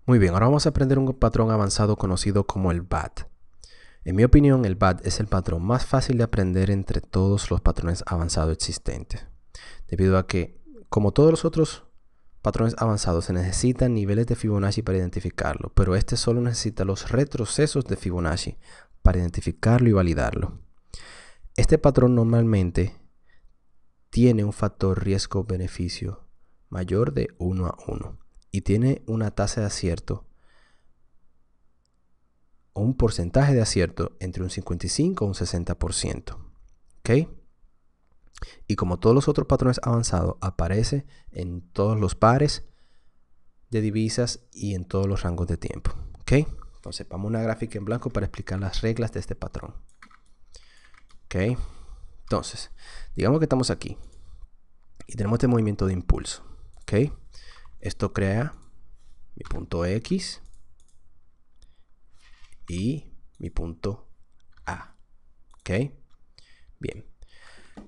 Muy bien, ahora vamos a aprender un patrón avanzado conocido como el BAT. En mi opinión, el BAT es el patrón más fácil de aprender entre todos los patrones avanzados existentes, debido a que, como todos los otros patrones avanzados, se necesitan niveles de Fibonacci para identificarlo, pero este solo necesita los retrocesos de Fibonacci para identificarlo y validarlo. Este patrón normalmente tiene un factor riesgo-beneficio mayor de 1 a 1 y tiene una tasa de acierto o un porcentaje de acierto entre un 55 o un 60%. ¿Ok? Y como todos los otros patrones avanzados, aparece en todos los pares de divisas y en todos los rangos de tiempo. ¿Ok? Entonces, vamos a una gráfica en blanco para explicar las reglas de este patrón. ¿Ok? Entonces, digamos que estamos aquí y tenemos este movimiento de impulso. ¿Ok? Esto crea mi punto X y mi punto A. ¿Ok? Bien.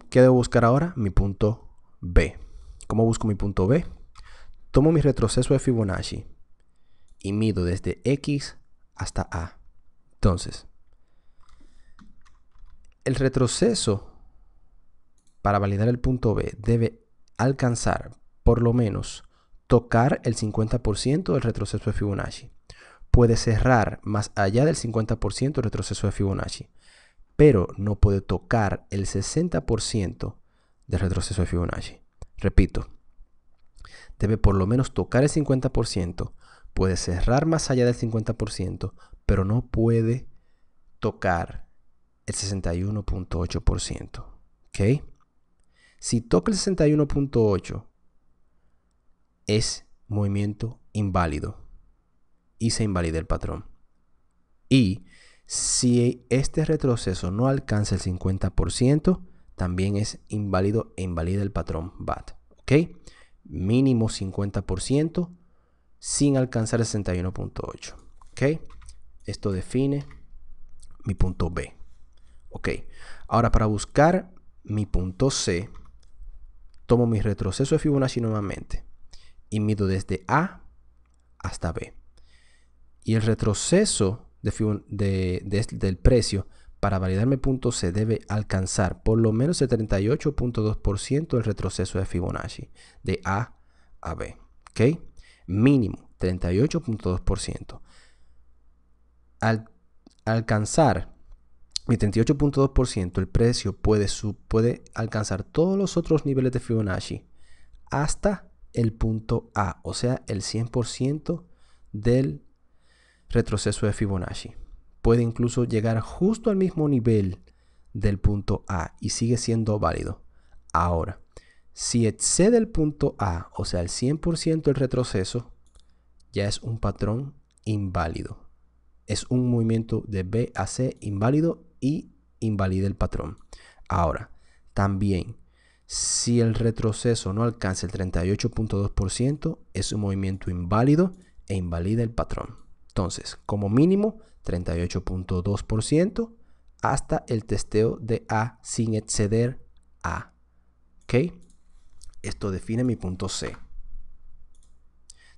¿Qué debo buscar ahora? Mi punto B. ¿Cómo busco mi punto B? Tomo mi retroceso de Fibonacci y mido desde X hasta A. Entonces, el retroceso para validar el punto B debe alcanzar, por lo menos, tocar el 50% del retroceso de Fibonacci. Puede cerrar más allá del 50% del retroceso de Fibonacci, pero no puede tocar el 60% del retroceso de Fibonacci. Repito, debe por lo menos tocar el 50%, puede cerrar más allá del 50%, pero no puede tocar el 61.8%. ¿Ok? Si toca el 61.8%, es movimiento inválido y se invalida el patrón. Y si este retroceso no alcanza el 50%, también es inválido e invalida el patrón BAT. ¿Ok? Mínimo 50% sin alcanzar el 61.8. ¿Ok? Esto define mi punto B. ¿Ok? Ahora, para buscar mi punto C, tomo mi retroceso de Fibonacci nuevamente y mido desde A hasta B. Y el retroceso del precio para validar mi punto C debe alcanzar por lo menos el 38.2% del retroceso de Fibonacci de A a B. ¿Ok? Mínimo 38.2%. Al alcanzar mi 38.2%, el precio puede alcanzar todos los otros niveles de Fibonacci hasta el punto A, o sea, el 100% del retroceso de Fibonacci. Puede incluso llegar justo al mismo nivel del punto A y sigue siendo válido. Ahora, si excede el punto A, o sea, el 100% del retroceso, ya es un patrón inválido. Es un movimiento de B a C inválido y invalida el patrón. Ahora, también, si el retroceso no alcanza el 38.2%, es un movimiento inválido e invalida el patrón. Entonces, como mínimo, 38.2% hasta el testeo de A sin exceder A. ¿Ok? Esto define mi punto C.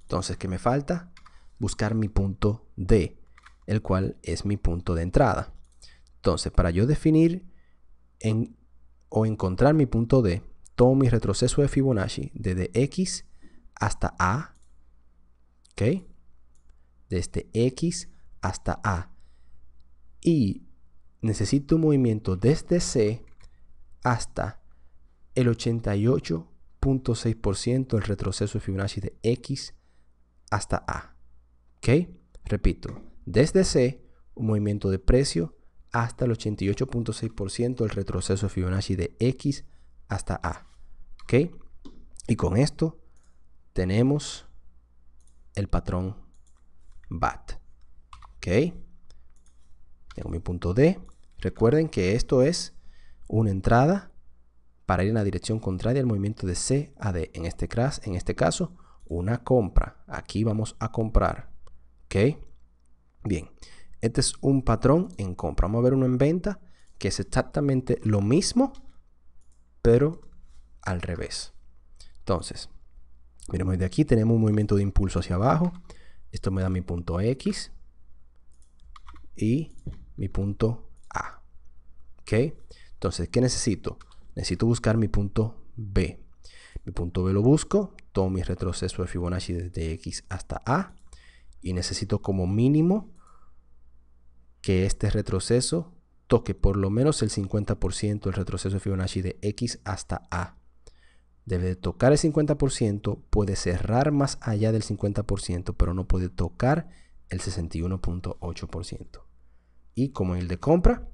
Entonces, ¿qué me falta? Buscar mi punto D, el cual es mi punto de entrada. Entonces, para yo definir o encontrar mi punto D, tomo mi retroceso de Fibonacci desde X hasta A. ¿Ok? Desde X hasta A. Y necesito un movimiento desde C hasta el 88.6% del retroceso de Fibonacci de X hasta A. ¿Ok? Repito, desde C, un movimiento de precio hasta el 88.6% del retroceso de Fibonacci de X hasta A. ¿Ok? Y con esto tenemos el patrón BAT. ¿Ok? Tengo mi punto D. Recuerden que esto es una entrada para ir en la dirección contraria al movimiento de C a D. En este caso, una compra. Aquí vamos a comprar. ¿Ok? Bien. Este es un patrón en compra. Vamos a ver uno en venta que es exactamente lo mismo, pero al revés. Entonces, miremos de aquí, tenemos un movimiento de impulso hacia abajo. Esto me da mi punto X y mi punto A. ¿Ok? Entonces, ¿qué necesito? Necesito buscar mi punto B. Mi punto B lo busco, tomo mi retroceso de Fibonacci desde X hasta A y necesito como mínimo que este retroceso toque por lo menos el 50% del retroceso de Fibonacci de X hasta A. Debe de tocar el 50%, puede cerrar más allá del 50%, pero no puede tocar el 61.8%. Y como en el de compra,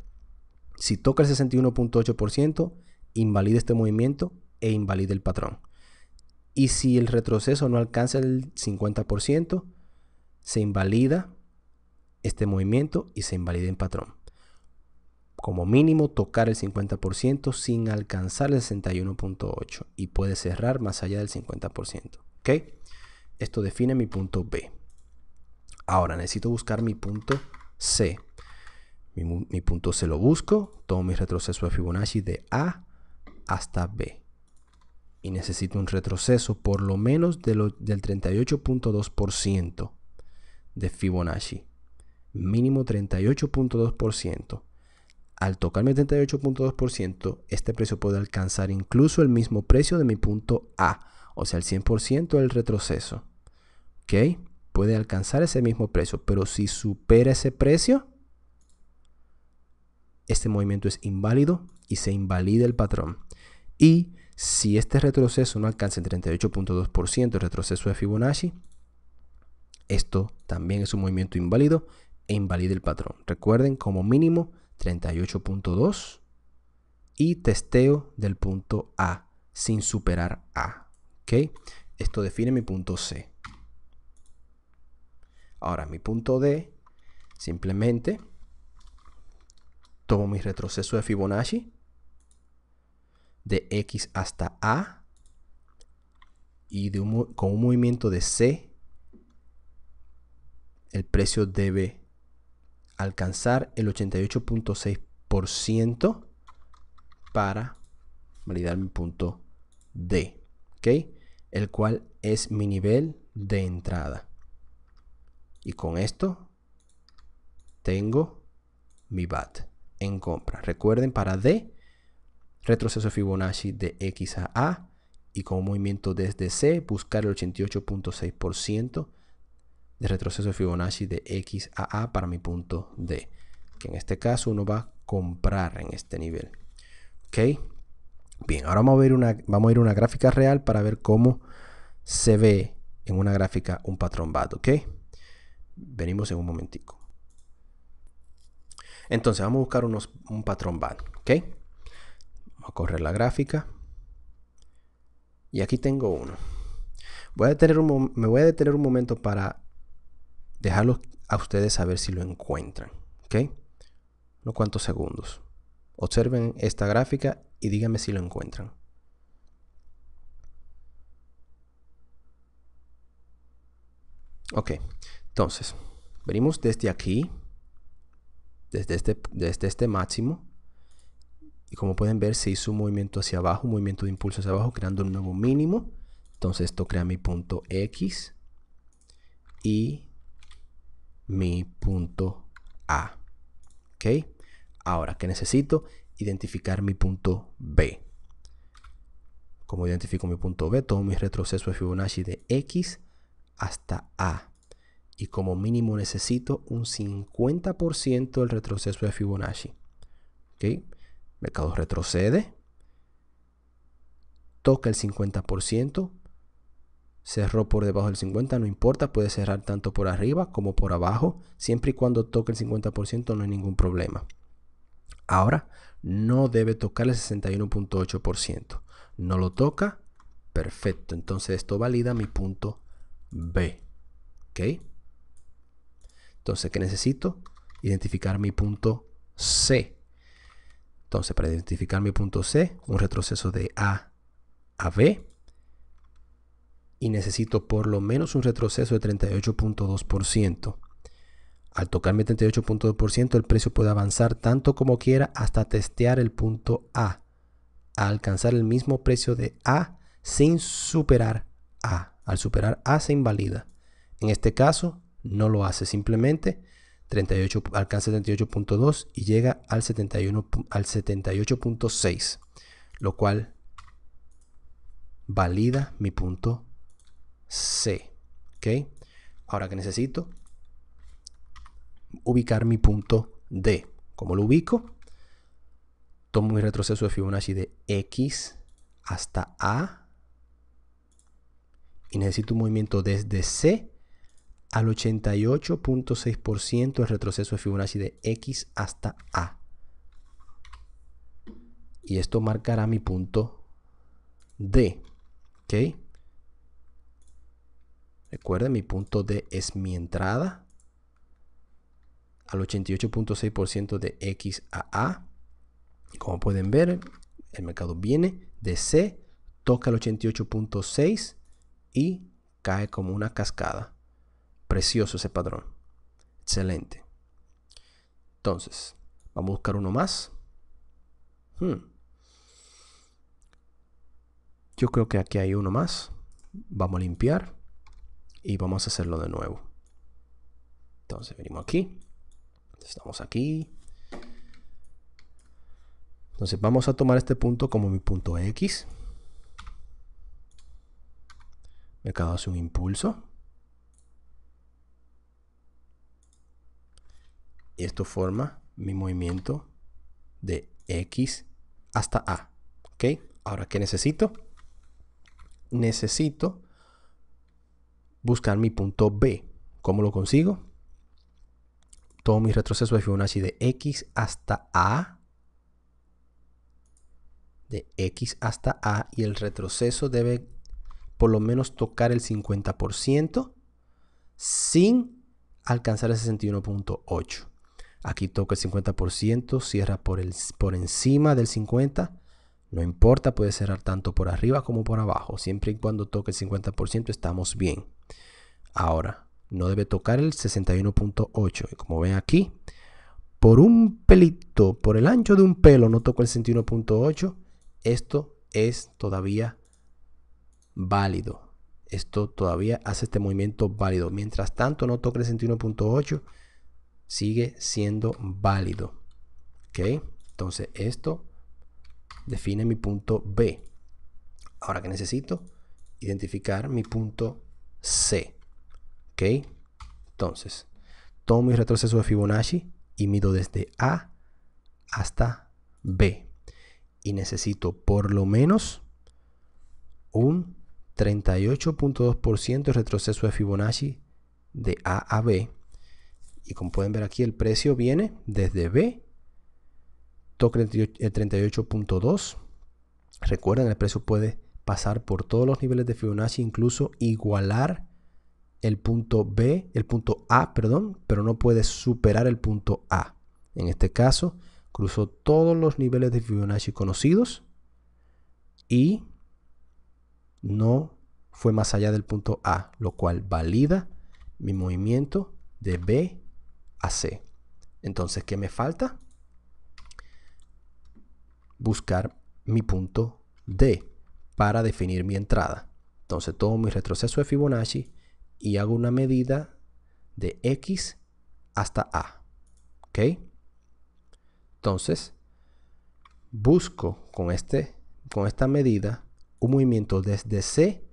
si toca el 61.8%, invalida este movimiento e invalida el patrón. Y si el retroceso no alcanza el 50%, se invalida este movimiento y se invalida el patrón. Como mínimo tocar el 50% sin alcanzar el 61.8 y puede cerrar más allá del 50%. ¿Ok? Esto define mi punto B. Ahora necesito buscar mi punto C. Mi punto C lo busco, tomo mi retroceso de Fibonacci de A hasta B. Y necesito un retroceso por lo menos del 38.2% de Fibonacci. Mínimo 38.2%. Al tocarme el 38.2%, este precio puede alcanzar incluso el mismo precio de mi punto A, o sea, el 100% del retroceso. ¿Ok? Puede alcanzar ese mismo precio, pero si supera ese precio, este movimiento es inválido y se invalida el patrón. Y si este retroceso no alcanza el 38.2% el retroceso de Fibonacci, esto también es un movimiento inválido e invalida el patrón. Recuerden, como mínimo 38.2 y testeo del punto A sin superar A. ¿Ok? Esto define mi punto C. Ahora, mi punto D, simplemente tomo mi retroceso de Fibonacci de X hasta A y con un movimiento de C, el precio debe alcanzar el 88.6% para validar mi punto D, ¿ok? El cual es mi nivel de entrada. Y con esto tengo mi BAT en compra. Recuerden, para D, retroceso Fibonacci de X a A y con un movimiento desde C, buscar el 88.6% de retroceso Fibonacci de X a A para mi punto D, que en este caso uno va a comprar en este nivel. ¿Ok? Bien, ahora vamos a ir a una gráfica real para ver cómo se ve en una gráfica un patrón BAT. ¿Ok? Venimos en un momentico. Entonces vamos a buscar un patrón BAT. ¿Ok? Vamos a correr la gráfica. Y aquí tengo uno. Me voy a detener un momento para dejarlos a ustedes saber si lo encuentran. ¿Ok? Unos cuantos segundos. Observen esta gráfica y díganme si lo encuentran. Ok, entonces, venimos desde aquí, desde este máximo, y como pueden ver se hizo un movimiento hacia abajo, un movimiento de impulso hacia abajo, creando un nuevo mínimo. Entonces esto crea mi punto X y mi punto A. ¿Ok? Ahora, ¿qué necesito? Identificar mi punto B. Como identifico mi punto B, tomo mi retroceso de Fibonacci de X hasta A. Y como mínimo necesito un 50% del retroceso de Fibonacci. ¿Ok? Mercado retrocede. Toca el 50%. Cerró por debajo del 50%, no importa. Puede cerrar tanto por arriba como por abajo. Siempre y cuando toque el 50% no hay ningún problema. Ahora, no debe tocar el 61.8%. No lo toca. Perfecto. Entonces esto valida mi punto B. ¿Ok? Entonces, ¿qué necesito? Identificar mi punto C. Entonces, para identificar mi punto C, un retroceso de A a B. Y necesito por lo menos un retroceso de 38.2%. Al tocar mi 38.2%, el precio puede avanzar tanto como quiera hasta testear el punto A. A alcanzar el mismo precio de A sin superar A. Al superar A se invalida. En este caso, no lo hace, simplemente 38, alcanza 38.2 y llega al 78.6, lo cual valida mi punto C. ¿Ok? Ahora que necesito ubicar mi punto D. ¿Cómo lo ubico? Tomo mi retroceso de Fibonacci de X hasta A y necesito un movimiento desde C al 88.6% el retroceso de Fibonacci de X hasta A. Y esto marcará mi punto D. ¿Ok? Recuerden, mi punto D es mi entrada al 88.6% de X a A. Y como pueden ver, el mercado viene de C, toca el 88.6 y cae como una cascada. Precioso ese patrón. Excelente. Entonces, vamos a buscar uno más. Yo creo que aquí hay uno más. Vamos a limpiar y vamos a hacerlo de nuevo. Entonces venimos aquí. Estamos aquí. Entonces vamos a tomar este punto como mi punto X. Mercado hace un impulso. Y esto forma mi movimiento de X hasta A. ¿Ok? Ahora, ¿qué necesito? Necesito buscar mi punto B. ¿Cómo lo consigo? Tomo mi retroceso de Fibonacci de X hasta A. De X hasta A. Y el retroceso debe por lo menos tocar el 50% sin alcanzar el 61.8. Aquí toca el 50%, cierra por encima del 50%. No importa, puede cerrar tanto por arriba como por abajo. Siempre y cuando toque el 50% estamos bien. Ahora, no debe tocar el 61.8. Y como ven aquí, por un pelito, por el ancho de un pelo, no tocó el 61.8. Esto es todavía válido. Esto todavía hace este movimiento válido. Mientras tanto, no toque el 61.8. Sigue siendo válido. ¿Ok? Entonces, esto define mi punto B. Ahora que necesito identificar mi punto C. ¿Ok? Entonces, tomo mi retroceso de Fibonacci y mido desde A hasta B. Y necesito por lo menos un 38.2% de retroceso de Fibonacci de A a B. Y como pueden ver aquí, el precio viene desde B, toca el 38.2. Recuerden, el precio puede pasar por todos los niveles de Fibonacci, incluso igualar el punto B, el punto A, perdón, pero no puede superar el punto A. En este caso, cruzó todos los niveles de Fibonacci conocidos y no fue más allá del punto A, lo cual valida mi movimiento de B a C. Entonces, ¿qué me falta? Buscar mi punto D para definir mi entrada. Entonces, tomo mi retroceso de Fibonacci y hago una medida de X hasta A. ¿Ok? Entonces, busco con esta medida un movimiento desde C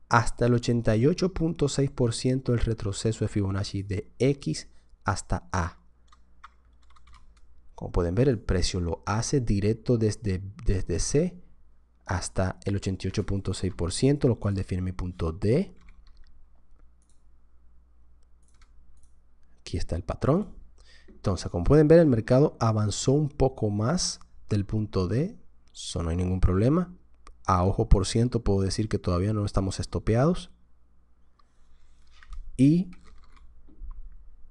hasta el 88.6% del retroceso de Fibonacci de X hasta A. Como pueden ver, el precio lo hace directo desde C hasta el 88.6%, lo cual define mi punto D. Aquí está el patrón. Entonces, como pueden ver, el mercado avanzó un poco más del punto D. Eso no hay ningún problema. A ojo por ciento puedo decir que todavía no estamos estopeados. Y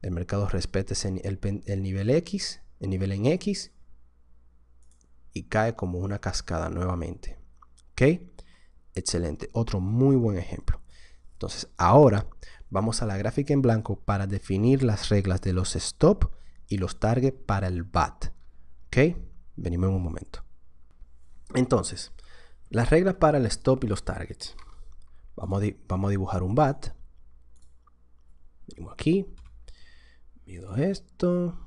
el mercado respeta el nivel X, el nivel en X, y cae como una cascada nuevamente. ¿Ok? Excelente. Otro muy buen ejemplo. Entonces, ahora vamos a la gráfica en blanco para definir las reglas de los stop y los target para el BAT. ¿Ok? Venimos en un momento. Entonces, las reglas para el stop y los targets. Vamos a dibujar un BAT. mínimo aquí, mido esto,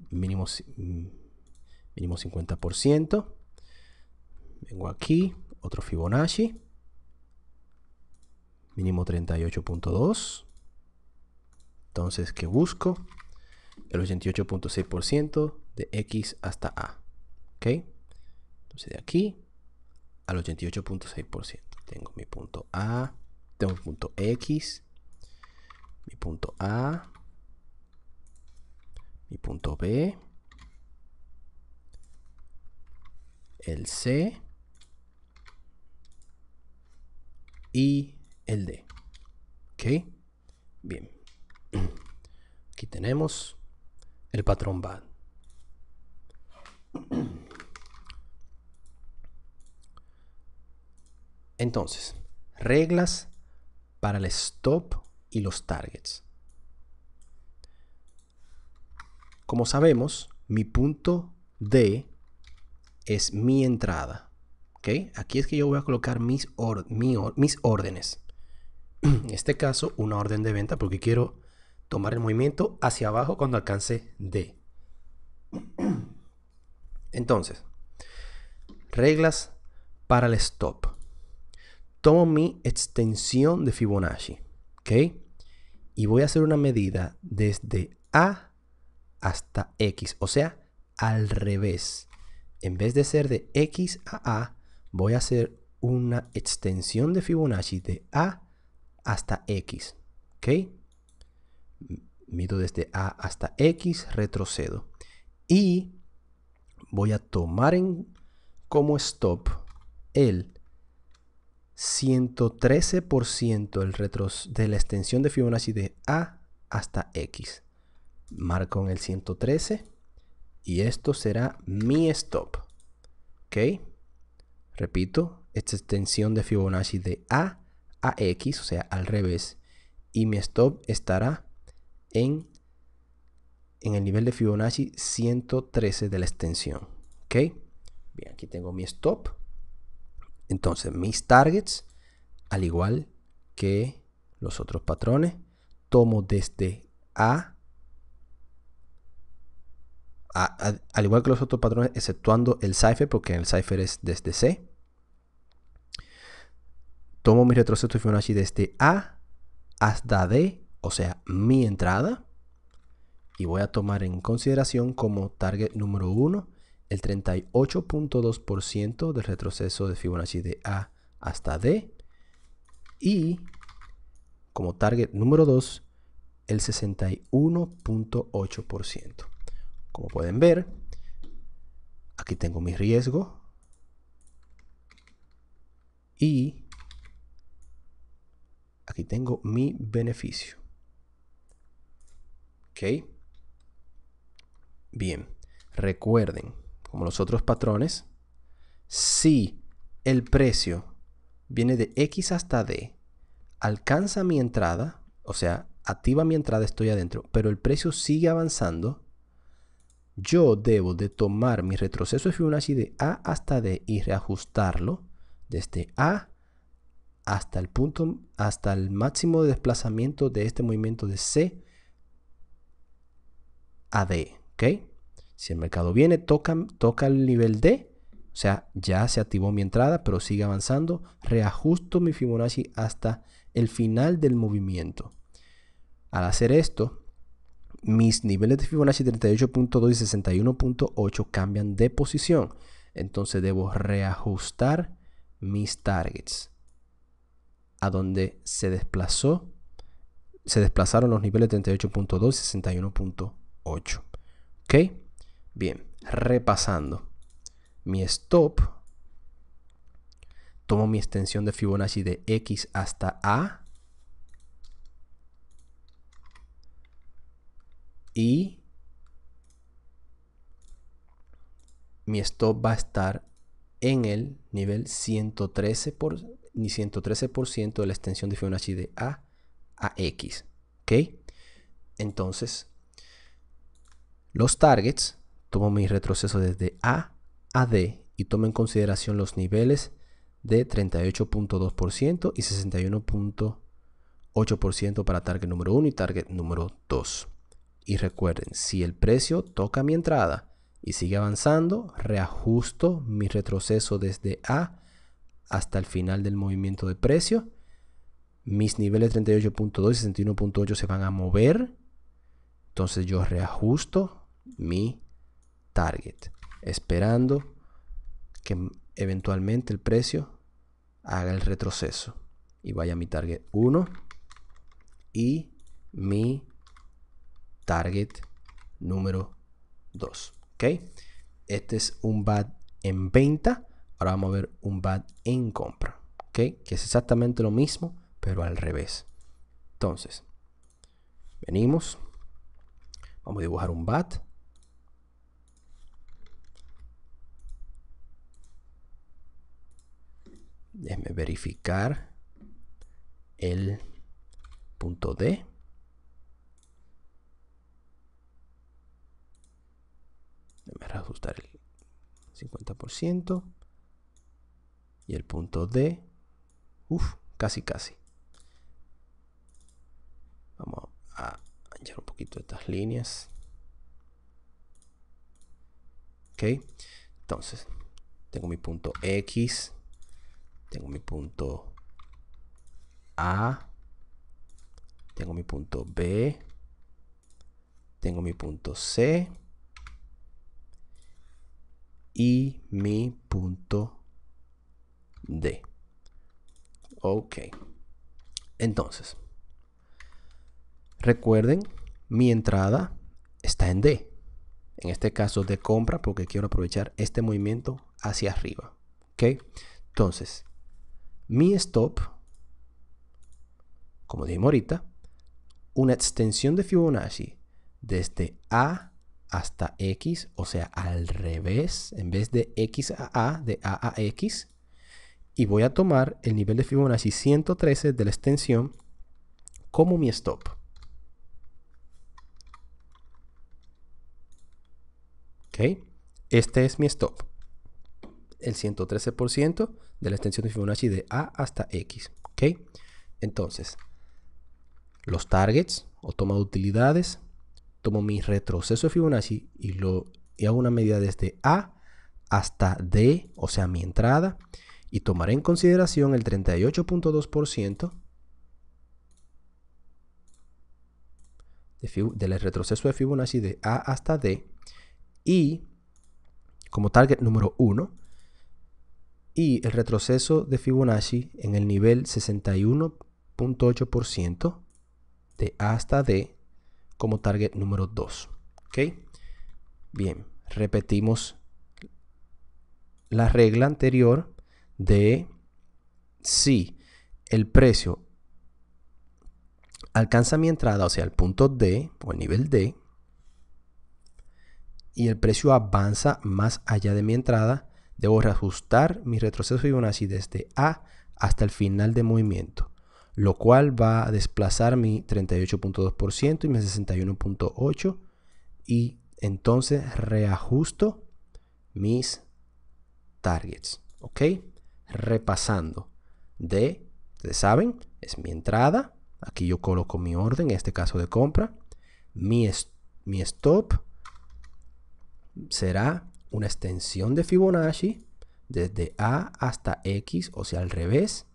mínimo 50%, vengo aquí, otro Fibonacci, mínimo 38.2, entonces, ¿qué busco? El 88.6% de X hasta A, ¿ok? Entonces, de aquí al 88.6%, tengo mi punto A, tengo mi punto X, mi punto A, mi punto B, el C y el D. ¿Ok? Bien. Aquí tenemos el patrón BAD. Entonces, reglas para el stop y los targets. Como sabemos, mi punto D es mi entrada. ¿Ok? Aquí es que yo voy a colocar mis órdenes. En este caso, una orden de venta porque quiero tomar el movimiento hacia abajo cuando alcance D. Entonces, reglas para el stop. Tomo mi extensión de Fibonacci, ¿ok? Y voy a hacer una medida desde A hasta X, o sea, al revés. En vez de ser de X a A, voy a hacer una extensión de Fibonacci de A hasta X, ¿ok? Mido desde A hasta X, retrocedo. Y voy a tomar como stop el 113% de la extensión de Fibonacci de A hasta X. Marco en el 113 y esto será mi stop. ¿Ok? Repito, esta extensión de Fibonacci de A a X, o sea, al revés. Y mi stop estará en el nivel de Fibonacci 113 de la extensión. ¿Ok? Bien, aquí tengo mi stop. Entonces, mis targets, al igual que los otros patrones, tomo desde al igual que los otros patrones, exceptuando el cipher, porque en el cipher es desde C. Tomo mi retroceso de Fibonacci desde A hasta D, o sea, mi entrada. Y voy a tomar en consideración como target número 1 el 38.2% del retroceso de Fibonacci de A hasta D. Y como target número 2 el 61.8%. Como pueden ver, aquí tengo mi riesgo y aquí tengo mi beneficio. ¿Ok? Bien, recuerden, como los otros patrones, si el precio viene de X hasta D, alcanza mi entrada, o sea, activa mi entrada, estoy adentro, pero el precio sigue avanzando, yo debo de tomar mi retroceso de Fibonacci de A hasta D y reajustarlo desde A hasta el punto, hasta el máximo de desplazamiento de este movimiento de C a D, ¿ok? Si el mercado viene, toca el nivel D, o sea, ya se activó mi entrada, pero sigue avanzando, reajusto mi Fibonacci hasta el final del movimiento. Al hacer esto, mis niveles de Fibonacci 38.2 y 61.8 cambian de posición. Entonces debo reajustar mis targets a donde se desplazaron los niveles de 38.2 y 61.8. ¿Ok? Bien, repasando. Mi stop, tomo mi extensión de Fibonacci de X hasta A y mi stop va a estar en el nivel 113% de la extensión de Fibonacci de A a X. ¿Ok? Entonces, los targets, tomo mi retroceso desde A a D y tomo en consideración los niveles de 38.2% y 61.8%. 8% para target número 1 y target número 2. Y recuerden, si el precio toca mi entrada y sigue avanzando, reajusto mi retroceso desde A hasta el final del movimiento de precio. Mis niveles 38.2 y 61.8 se van a mover. Entonces yo reajusto mi target, esperando que eventualmente el precio haga el retroceso y vaya a mi target 1 y mi target número 2. ¿Ok? Este es un BAT en venta. Ahora vamos a ver un BAT en compra. ¿Ok? Que es exactamente lo mismo, pero al revés. Entonces, venimos. Vamos a dibujar un BAT. Déjenme verificar el punto D. Déjenme reajustar el 50%. Y el punto D. Casi. Vamos a añadir un poquito estas líneas. Ok. Entonces, tengo mi punto X. Tengo mi punto A. Tengo mi punto B. Tengo mi punto C. Y mi punto D. Ok. Entonces, recuerden, mi entrada está en D. En este caso de compra, porque quiero aprovechar este movimiento hacia arriba. Ok. Entonces, mi stop, como dijimos ahorita, una extensión de Fibonacci desde A hasta X, o sea, al revés, en vez de X a A, de A a X. Y voy a tomar el nivel de Fibonacci 113 de la extensión como mi stop. ¿Ok? Este es mi stop. El 113% de la extensión de Fibonacci de A hasta X. ¿Ok? Entonces, los targets o toma de utilidades, tomo mi retroceso de Fibonacci y hago una medida desde A hasta D, o sea, mi entrada, y tomaré en consideración el 38.2% del retroceso de Fibonacci de A hasta D, y como target número 1, y el retroceso de Fibonacci en el nivel 61.8% de A hasta D como target número 2. ¿Ok? Bien, repetimos la regla anterior de si el precio alcanza mi entrada, o sea, el punto D o el nivel D, y el precio avanza más allá de mi entrada, debo reajustar mi retroceso Fibonacci desde A hasta el final de movimiento, lo cual va a desplazar mi 38.2% y mi 61.8%, y entonces reajusto mis targets. ¿Ok? Repasando. D, ustedes saben, es mi entrada. Aquí yo coloco mi orden, en este caso de compra. Mi stop será una extensión de Fibonacci desde A hasta X, o sea, al revés.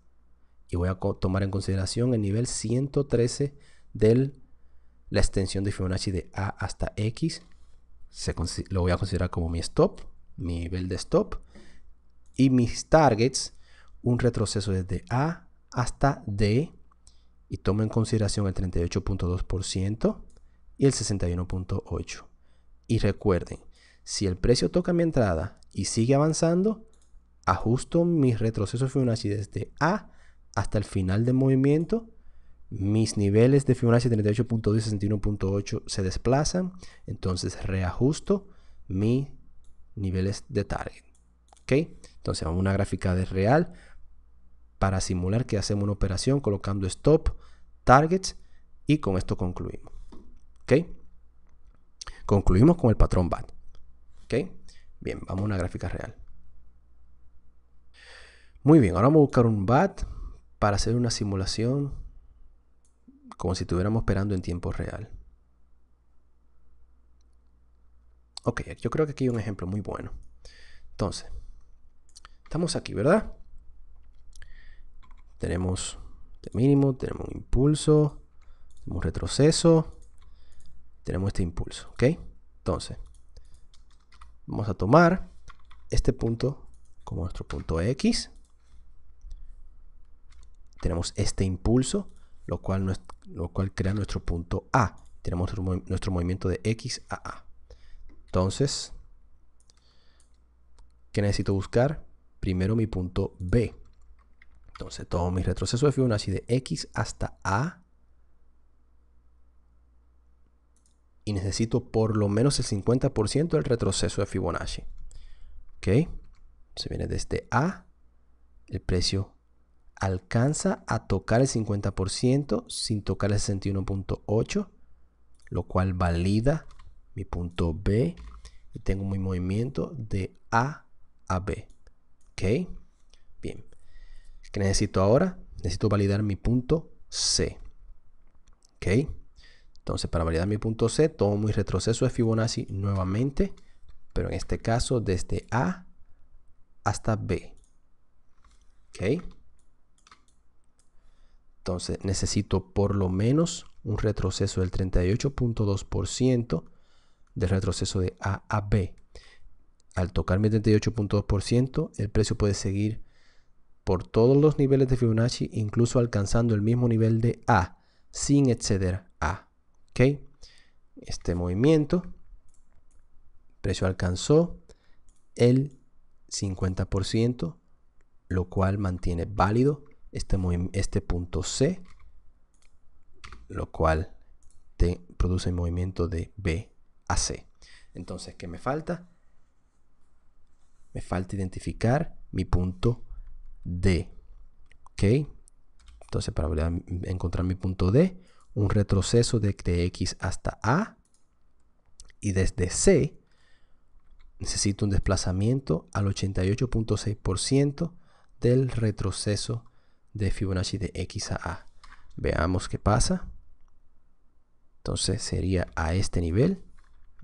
Y voy a tomar en consideración el nivel 113 de la extensión de Fibonacci de A hasta X. Lo voy a considerar como mi stop, mi nivel de stop. Y mis targets, un retroceso desde A hasta D. Y tomo en consideración el 38.2% y el 61.8%. Y recuerden, si el precio toca mi entrada y sigue avanzando, ajusto mi retroceso Fibonacci desde A hasta el final del movimiento. Mis niveles de Fibonacci 38.2 y 61.8 se desplazan. Entonces reajusto mis niveles de target. ¿Ok? Entonces vamos a una gráfica de real para simular que hacemos una operación colocando stop, targets, y con esto concluimos. ¿Ok? Concluimos con el patrón BAT. ¿Ok? Bien, vamos a una gráfica real. Muy bien, ahora vamos a buscar un BAT para hacer una simulación como si estuviéramos operando en tiempo real. Ok, yo creo que aquí hay un ejemplo muy bueno. Entonces, estamos aquí, ¿verdad? Tenemos el mínimo, tenemos un impulso, tenemos un retroceso, tenemos este impulso, ¿ok? Entonces, vamos a tomar este punto como nuestro punto X. Tenemos este impulso, lo cual crea nuestro punto A. Tenemos nuestro movimiento de X a A. Entonces, ¿qué necesito buscar? Primero mi punto B. Entonces, tomo mi retroceso de Fibonacci de X hasta A. Y necesito por lo menos el 50% del retroceso de Fibonacci. ¿Ok? Se viene desde A. El precio alcanza a tocar el 50% sin tocar el 61.8, lo cual valida mi punto B y tengo mi movimiento de A a B. ¿Ok? Bien. ¿Qué necesito ahora? Necesito validar mi punto C. ¿Ok? Entonces, para validar mi punto C, tomo mi retroceso de Fibonacci nuevamente, pero en este caso desde A hasta B. ¿Ok? Entonces, necesito por lo menos un retroceso del 38.2% del retroceso de A a B. Al tocar mi 38.2%, el precio puede seguir por todos los niveles de Fibonacci, incluso alcanzando el mismo nivel de A, sin exceder A. ¿Ok? Este movimiento, el precio alcanzó el 50%, lo cual mantiene válido este punto C, lo cual te produce el movimiento de B a C. Entonces, ¿qué me falta? Me falta identificar mi punto D. ¿Ok? Entonces, para encontrar mi punto D, un retroceso de X hasta A. Y desde C, necesito un desplazamiento al 88.6% del retroceso de Fibonacci de X a A. Veamos qué pasa. Entonces, sería a este nivel,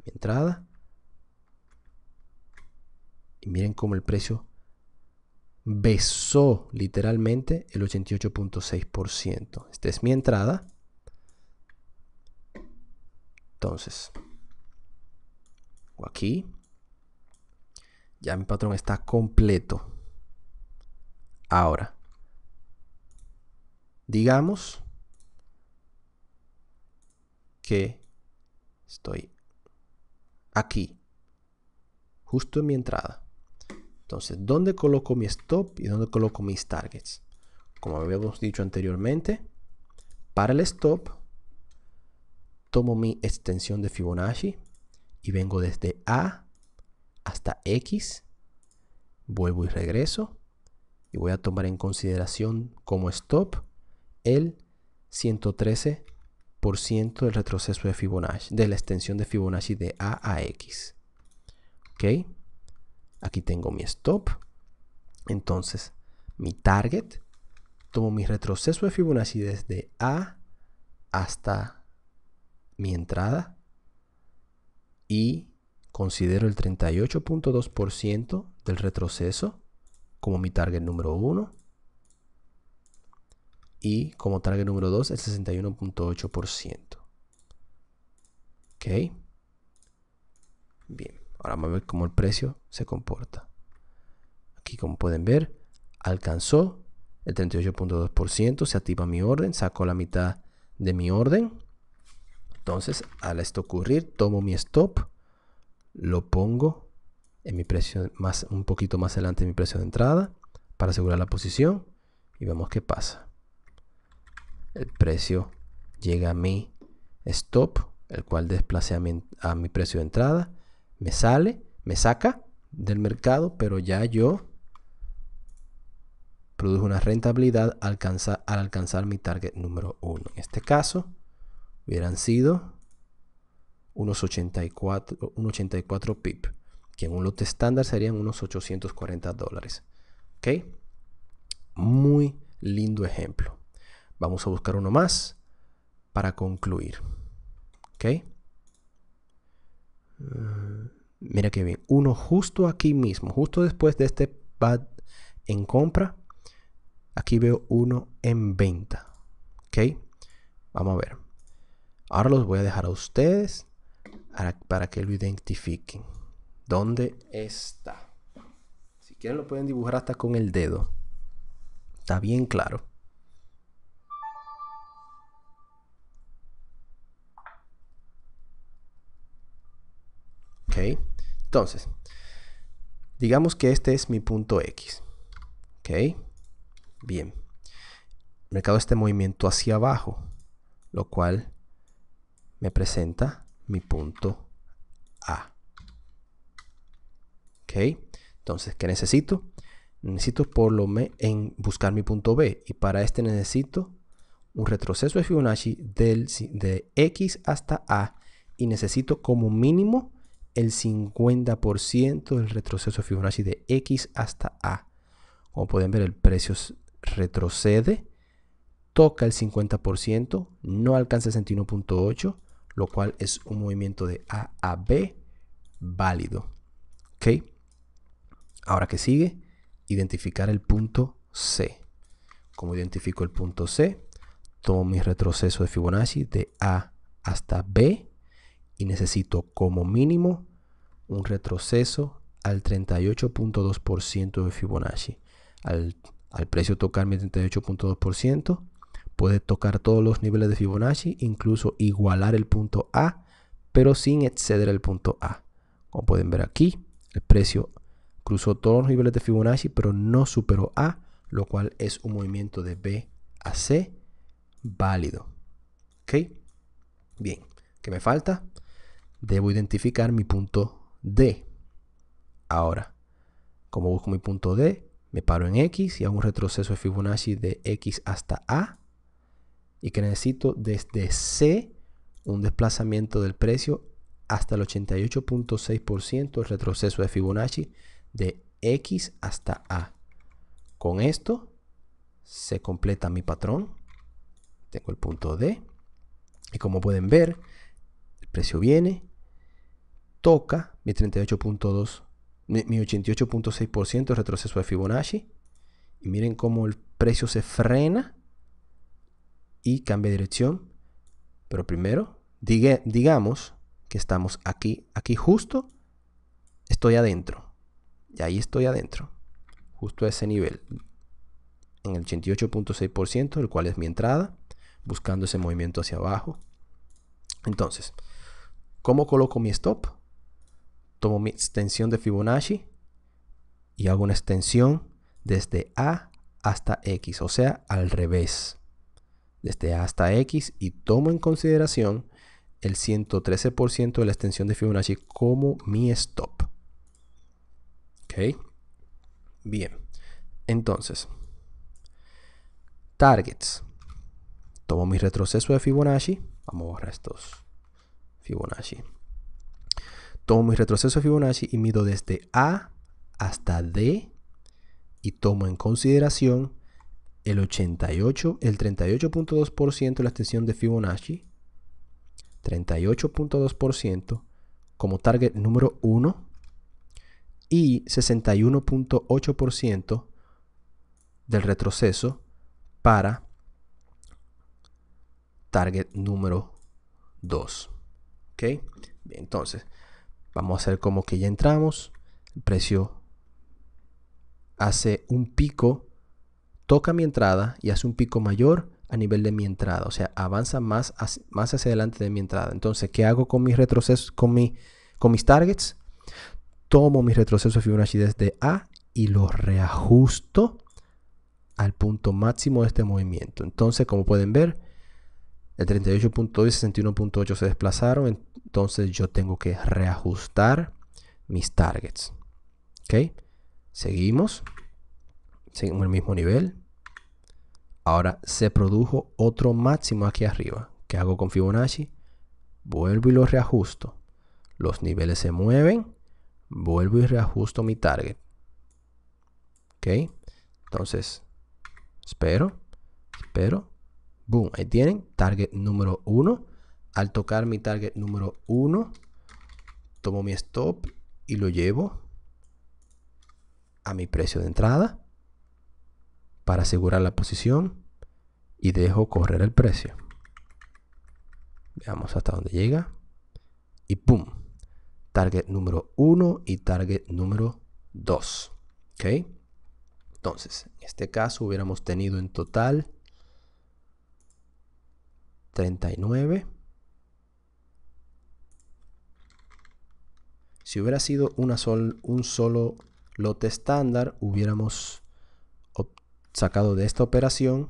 mi entrada. Y miren cómo el precio besó literalmente el 88.6%. Esta es mi entrada. Entonces, aquí ya mi patrón está completo. Ahora, digamos que estoy aquí, justo en mi entrada. Entonces, ¿dónde coloco mi stop y dónde coloco mis targets? Como habíamos dicho anteriormente, para el stop, tomo mi extensión de Fibonacci y vengo desde A hasta X, vuelvo y regreso, y voy a tomar en consideración como stop el 113% del retroceso de Fibonacci, de la extensión de Fibonacci de A a X. ¿Ok? Aquí tengo mi stop. Entonces, mi target, tomo mi retroceso de Fibonacci desde A hasta mi entrada y considero el 38.2% del retroceso como mi target número 1 y como target número 2 el 61.8%. ¿Ok? Bien, ahora vamos a ver cómo el precio se comporta. Aquí, como pueden ver, alcanzó el 38.2%, se activa mi orden, saco la mitad de mi orden. Entonces, al esto ocurrir, tomo mi stop, lo pongo en mi precio un poquito más adelante de mi precio de entrada para asegurar la posición y vemos qué pasa. El precio llega a mi stop, el cual desplace a mi precio de entrada, me saca del mercado, pero ya yo produjo una rentabilidad al alcanzar mi target número 1. En este caso, hubieran sido unos 84 pip, que en un lote estándar serían unos $840. ¿Ok? Muy lindo ejemplo. Vamos a buscar uno más. para concluir. ¿Ok? Mira que bien. Uno justo aquí mismo, justo después de este bad en compra, aquí veo uno en venta. ¿Ok? Vamos a ver. Ahora los voy a dejar a ustedes para que lo identifiquen. ¿Dónde está? Si quieren lo pueden dibujar hasta con el dedo. Está bien claro. ¿Ok? Entonces, digamos que este es mi punto X. ¿Ok? Bien. El mercado está en movimiento hacia abajo, lo cual me presenta mi punto A. ¿Ok? Entonces, ¿qué necesito? Necesito por lo menos buscar mi punto B. Y para este necesito un retroceso de Fibonacci de X hasta A. Y necesito como mínimo el 50% del retroceso de Fibonacci de X hasta A. Como pueden ver, el precio retrocede, toca el 50%, no alcanza el 61.8, lo cual es un movimiento de A a B válido. ¿Ok? Ahora, ¿qué sigue? Identificar el punto C. ¿Cómo identifico el punto C? Tomo mi retroceso de Fibonacci de A hasta B y necesito como mínimo un retroceso al 38.2% de Fibonacci. Al precio tocar mi 38.2%, puede tocar todos los niveles de Fibonacci, incluso igualar el punto A, pero sin exceder el punto A. Como pueden ver aquí, el precio cruzó todos los niveles de Fibonacci, pero no superó A, lo cual es un movimiento de B a C válido. ¿Ok? Bien, ¿qué me falta? Debo identificar mi punto D. Ahora, como busco mi punto D, me paro en X y hago un retroceso de Fibonacci de X hasta A. Y que necesito desde C un desplazamiento del precio hasta el 88.6% el retroceso de Fibonacci de X hasta A. Con esto se completa mi patrón. Tengo el punto D. Y como pueden ver, el precio viene, toca mi 38.2, mi 88.6% de retroceso de Fibonacci. Y miren cómo el precio se frena y cambia de dirección. Pero primero, digamos que estamos aquí justo, estoy adentro. Y ahí estoy adentro, justo a ese nivel, en el 88.6%, el cual es mi entrada, buscando ese movimiento hacia abajo. Entonces, ¿cómo coloco mi stop? Tomo mi extensión de Fibonacci y hago una extensión desde A hasta X, o sea, al revés. Desde A hasta X, y tomo en consideración el 113% de la extensión de Fibonacci como mi stop. ¿Ok? Bien. Entonces, targets. Tomo mi retroceso de Fibonacci. Vamos a borrar estos Fibonacci. Tomo mi retroceso de Fibonacci y mido desde A hasta D. Y tomo en consideración el 38.2% de la extensión de Fibonacci. 38.2% como target número 1 y 61.8% del retroceso para target número 2. ¿Ok? Bien, entonces, vamos a hacer como que ya entramos. El precio hace un pico, toca mi entrada y hace un pico mayor a nivel de mi entrada. O sea, avanza más hacia adelante de mi entrada. Entonces, ¿qué hago con mis retrocesos, con mis targets? Tomo mi retroceso de Fibonacci desde A y lo reajusto al punto máximo de este movimiento. Entonces, como pueden ver, el 38.2 y 61.8 se desplazaron. Entonces yo tengo que reajustar mis targets. ¿Ok? Seguimos el mismo nivel. Ahora se produjo otro máximo aquí arriba. ¿Qué hago con Fibonacci? Vuelvo y lo reajusto. Los niveles se mueven. Vuelvo y reajusto mi target. ¿Ok? Entonces, espero. Boom, ahí tienen, target número 1. Al tocar mi target número 1, tomo mi stop y lo llevo a mi precio de entrada para asegurar la posición y dejo correr el precio. Veamos hasta dónde llega. Y ¡pum! Target número 1 y target número 2. ¿Ok? Entonces, en este caso hubiéramos tenido en total 39. Si hubiera sido un solo lote estándar, hubiéramos sacado de esta operación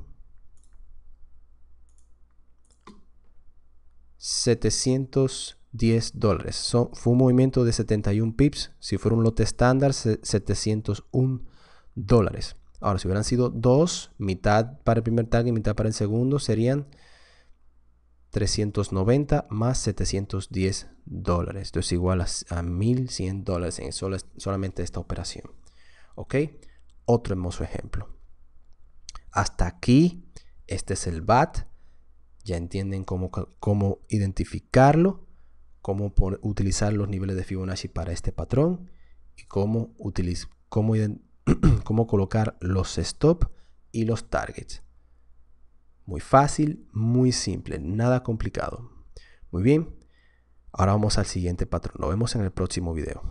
$710. Fue un movimiento de 71 pips. Si fuera un lote estándar, $701. Ahora, si hubieran sido dos, mitad para el primer target y mitad para el segundo, serían 390 más $710. Esto es igual a $1,100 en solamente esta operación. ¿Ok? Otro hermoso ejemplo. Hasta aquí, este es el BAT. Ya entienden cómo identificarlo, cómo utilizar los niveles de Fibonacci para este patrón y cómo colocar los stop y los targets. Muy fácil, muy simple, nada complicado. Muy bien, ahora vamos al siguiente patrón. Nos vemos en el próximo video.